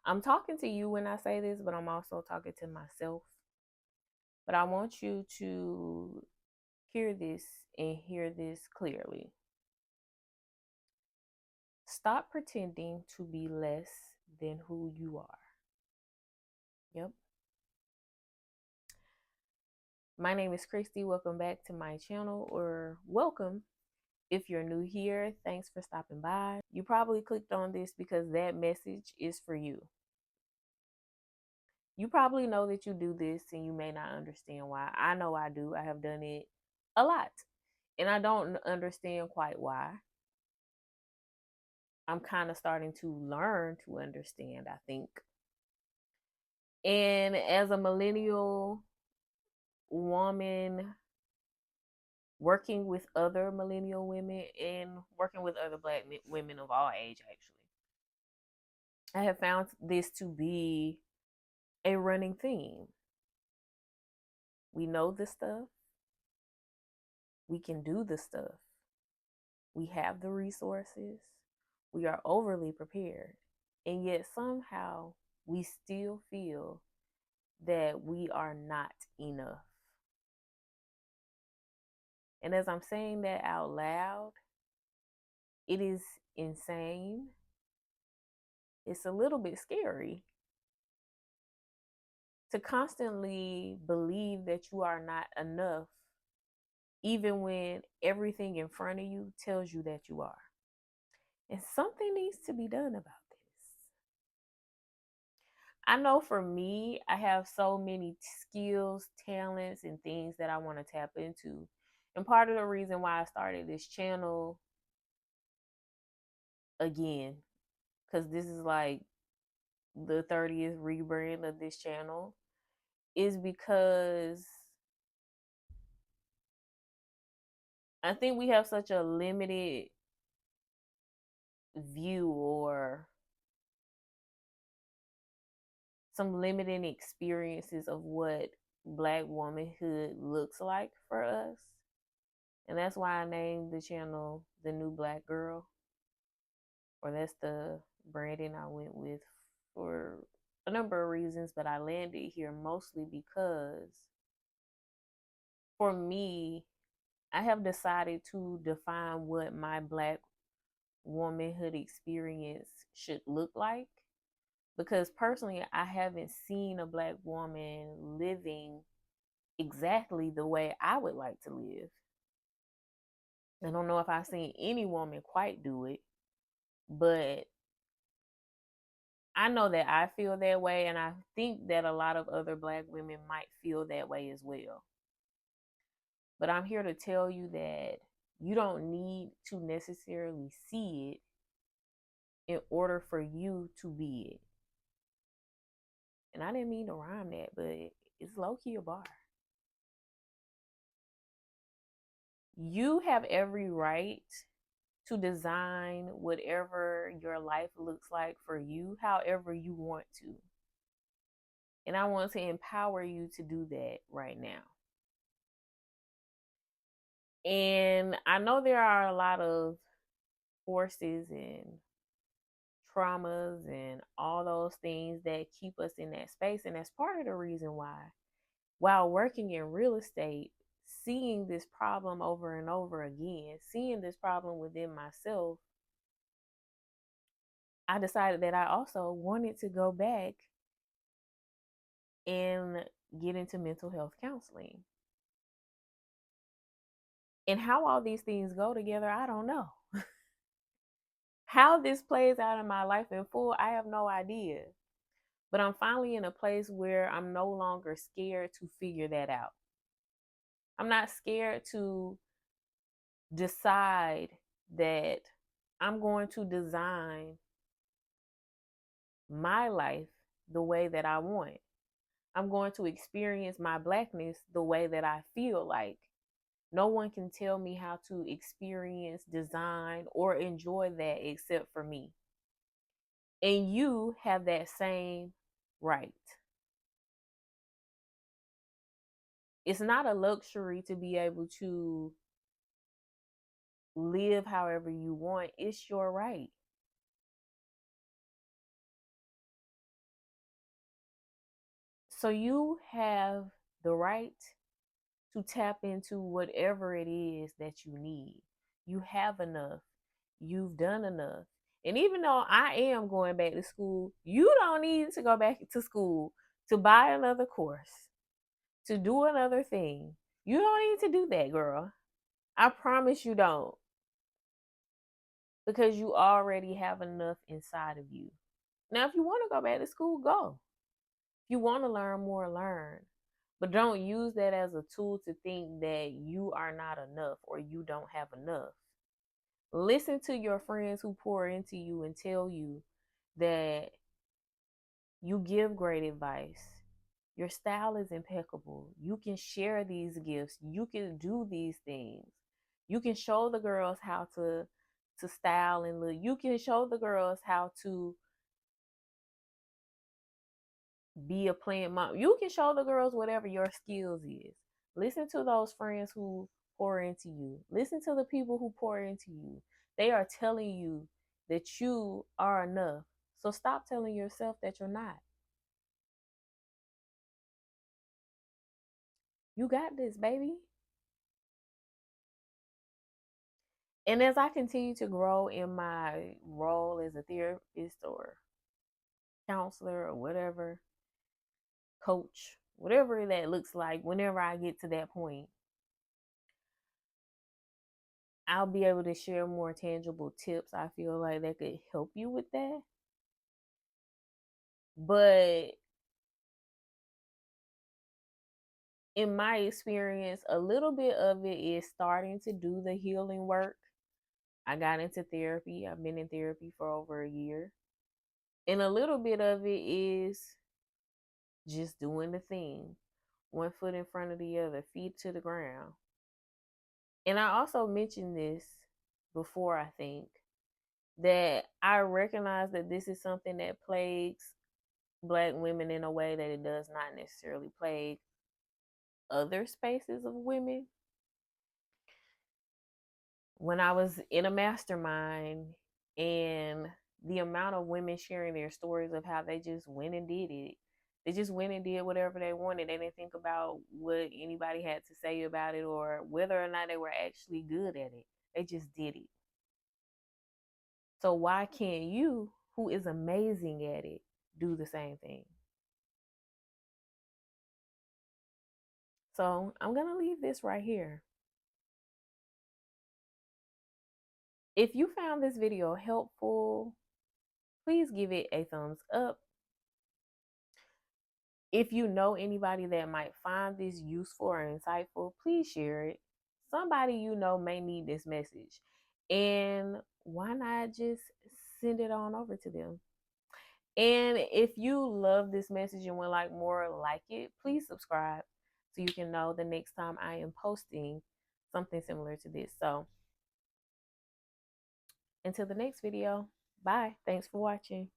I'm talking to you when I say this, but I'm also talking to myself. But I want you to hear this and hear this clearly. Stop pretending to be less than who you are. Yep. My name is Christy. Welcome back to my channel, or welcome if you're new here. Thanks for stopping by. You probably clicked on this because that message is for you. You probably know that you do this and you may not understand why. I know I do. I have done it a lot and I don't understand quite why. I'm kind of starting to learn to understand, I think. And as a millennial woman, working with other millennial women and working with other black women of all age, actually, I have found this to be a running theme. We know the stuff, we can do the stuff, we have the resources, we are overly prepared, and yet somehow we still feel that we are not enough. And as I'm saying that out loud, it is insane. It's a little bit scary to constantly believe that you are not enough, even when everything in front of you tells you that you are. And something needs to be done about this. I know for me, I have so many skills, talents, and things that I want to tap into. And part of the reason why I started this channel again, because this is like the 30th rebrand of this channel, is because I think we have such a limited view or some limiting experiences of what Black womanhood looks like for us. And that's why I named the channel The New Black Girl, or that's the branding I went with for a number of reasons, but I landed here mostly because for me, I have decided to define what my Black womanhood experience should look like, because personally I haven't seen a Black woman living exactly the way I would like to live. I don't know if I've seen any woman quite do it, but I know that I feel that way, and I think that a lot of other Black women might feel that way as well. But I'm here to tell you that you don't need to necessarily see it in order for you to be it. And I didn't mean to rhyme that, but it's low key a bar. You have every right to design whatever your life looks like for you, however you want to. And I want to empower you to do that right now. And I know there are a lot of forces and traumas and all those things that keep us in that space. And that's part of the reason why, while working in real estate, seeing this problem over and over again, seeing this problem within myself, I decided that I also wanted to go back and get into mental health counseling. And how all these things go together, I don't know. How this plays out in my life in full, I have no idea. But I'm finally in a place where I'm no longer scared to figure that out. I'm not scared to decide that I'm going to design my life the way that I want. I'm going to experience my Blackness the way that I feel like. No one can tell me how to experience, design, or enjoy that except for me. And you have that same right. It's not a luxury to be able to live however you want. It's your right. So you have the right to tap into whatever it is that you need. You have enough. You've done enough. And even though I am going back to school, you don't need to go back to school to buy another course, to do another thing. You don't need to do that, girl. I promise you don't. Because you already have enough inside of you. Now, if you want to go back to school, go. If you want to learn more, learn. But don't use that as a tool to think that you are not enough or you don't have enough. Listen to your friends who pour into you and tell you that you give great advice. Your style is impeccable. You can share these gifts. You can do these things. You can show the girls how to style and look. You can show the girls how to be a plant mom. You can show the girls whatever your skills is. Listen to those friends who pour into you. Listen to the people who pour into you. They are telling you that you are enough. So stop telling yourself that you're not. You got this, baby. And as I continue to grow in my role as a therapist or counselor or whatever, coach, whatever that looks like, whenever I get to that point, I'll be able to share more tangible tips. I feel like that could help you with that. But in my experience, a little bit of it is starting to do the healing work. I got into therapy. I've been in therapy for over a year. And a little bit of it is just doing the thing, one foot in front of the other, feet to the ground. And I also mentioned this before, I think, that I recognize that this is something that plagues Black women in a way that it does not necessarily plague other spaces of women. When I was in a mastermind and the amount of women sharing their stories of how they just went and did it. They just went and did whatever they wanted. They didn't think about what anybody had to say about it or whether or not they were actually good at it. They just did it. So why can't you, who is amazing at it, do the same thing? So I'm going to leave this right here. If you found this video helpful, please give it a thumbs up. If you know anybody that might find this useful or insightful, please share it. Somebody you know may need this message. And why not just send it on over to them? And if you love this message and would like more like it, please subscribe so you can know the next time I am posting something similar to this. So until the next video, bye. Thanks for watching.